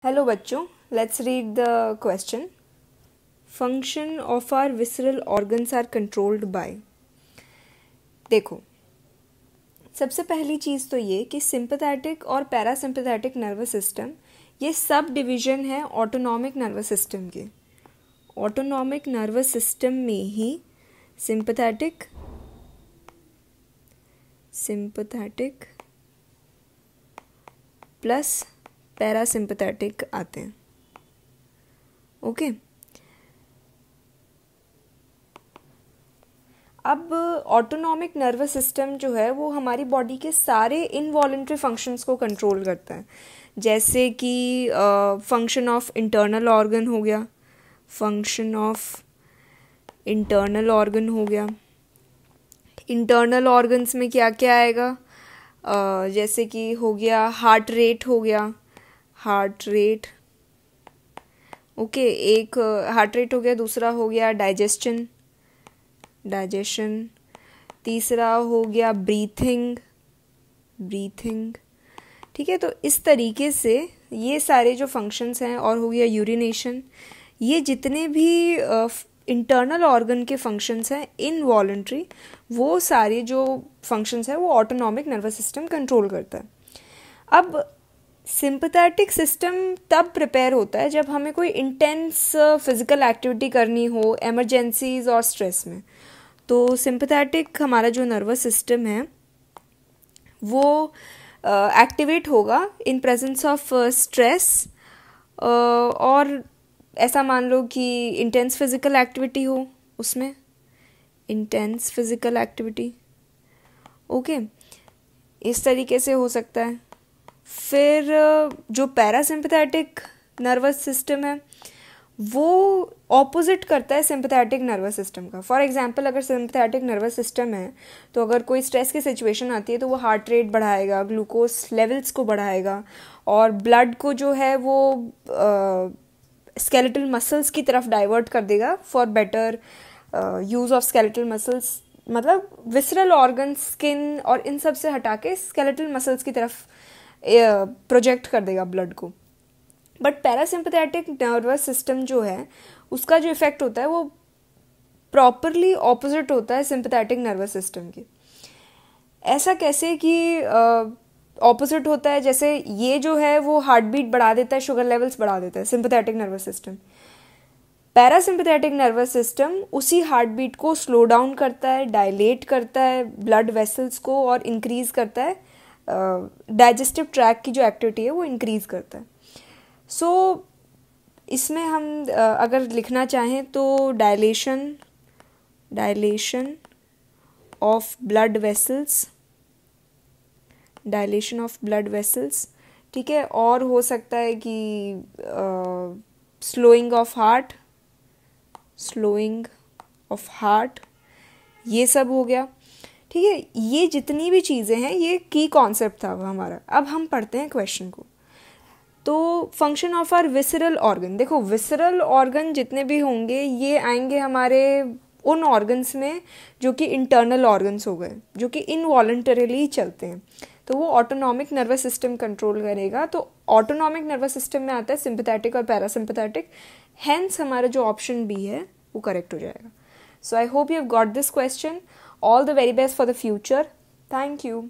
Hello बच्चों, let's read the question. Function of are visceral organs are controlled by. देखो, सबसे पहली चीज़ तो ये कि सिंपैथेटिक और पैरासिम्पैथेटिक नर्वस सिस्टम ये सब डिवीजन है ऑटोनॉमिक नर्वस सिस्टम के. ऑटोनॉमिक नर्वस सिस्टम में ही सिंपैथेटिक प्लस पैरासिम्पैथेटिक आते हैं. ओके. अब ऑटोनॉमिक नर्वस सिस्टम जो है वो हमारी बॉडी के सारे इनवॉलंटरी फंक्शंस को कंट्रोल करता है. जैसे कि फंक्शन ऑफ इंटरनल ऑर्गन हो गया, इंटरनल ऑर्गन्स में क्या क्या आएगा. जैसे कि हो गया हार्ट रेट, ओके. एक हार्ट रेट हो गया, दूसरा हो गया डाइजेशन, तीसरा हो गया ब्रीथिंग. ठीक है. तो इस तरीके से ये सारे जो फंक्शंस हैं, और हो गया यूरिनेशन. ये जितने भी इंटरनल ऑर्गन के फंक्शंस हैं इनवॉलंटरी, वो सारे जो फंक्शंस हैं वो ऑटोनॉमिक नर्वस सिस्टम कंट्रोल करता है. अब सिंपैथेटिक सिस्टम तब प्रिपेयर होता है जब हमें कोई इंटेंस फिजिकल एक्टिविटी करनी हो, एमरजेंसीज और स्ट्रेस में. तो सिंपैथेटिक हमारा जो नर्वस सिस्टम है वो एक्टिवेट होगा इन प्रेजेंस ऑफ स्ट्रेस. और ऐसा मान लो कि इंटेंस फिजिकल एक्टिविटी हो, उसमें इंटेंस फिजिकल एक्टिविटी. ओके. इस तरीके से हो सकता है. फिर जो पैरासिम्पैथेटिक नर्वस सिस्टम है वो ऑपोजिट करता है सिंपैथेटिक नर्वस सिस्टम का. फॉर एग्जांपल, अगर सिंपैथेटिक नर्वस सिस्टम है तो अगर कोई स्ट्रेस की सिचुएशन आती है तो वो हार्ट रेट बढ़ाएगा, ग्लूकोज लेवल्स को बढ़ाएगा, और ब्लड को जो है वो स्केलेटल मसल्स की तरफ डाइवर्ट कर देगा for better use of skeletal muscles. मतलब विसरल ऑर्गन, स्किन और इन सब से हटा के स्केलेटल मसल्स की तरफ प्रोजेक्ट कर देगा ब्लड को. बट पैरासिम्पैथेटिक नर्वस सिस्टम जो है उसका जो इफेक्ट होता है वो प्रॉपरली ऑपोजिट होता है सिंपैथेटिक नर्वस सिस्टम के. ऐसा कैसे कि ऑपोजिट होता है? जैसे ये जो है वो हार्ट बीट बढ़ा देता है, शुगर लेवल्स बढ़ा देता है sympathetic nervous system. Parasympathetic nervous system उसी हार्ट बीट को स्लो डाउन करता है, डायलेट करता है ब्लड वेसल्स को, और इंक्रीज करता है डाइजेस्टिव ट्रैक की जो एक्टिविटी है वो इंक्रीज करता है. सो इसमें हम अगर लिखना चाहें तो डायलेशन ऑफ ब्लड वेसल्स, ठीक है. और हो सकता है कि स्लोइंग ऑफ हार्ट, ये सब हो गया. ठीक है. ये जितनी भी चीज़ें हैं ये की कॉन्सेप्ट था हमारा. अब हम पढ़ते हैं क्वेश्चन को. तो function of are visceral organ. देखो, विसरल ऑर्गन जितने भी होंगे ये आएंगे हमारे उन ऑर्गन्स में जो कि इंटरनल ऑर्गन्स हो गए, जो कि इनवॉलंटरीली चलते हैं. तो वो ऑटोनॉमिक नर्वस सिस्टम कंट्रोल करेगा. तो ऑटोनॉमिक नर्वस सिस्टम में आता है सिंपैथेटिक और पैरासिम्पैथेटिक. हेंस हमारा जो ऑप्शन बी है वो करेक्ट हो जाएगा. So I hope you have got this question. All the very best for the future. Thank you.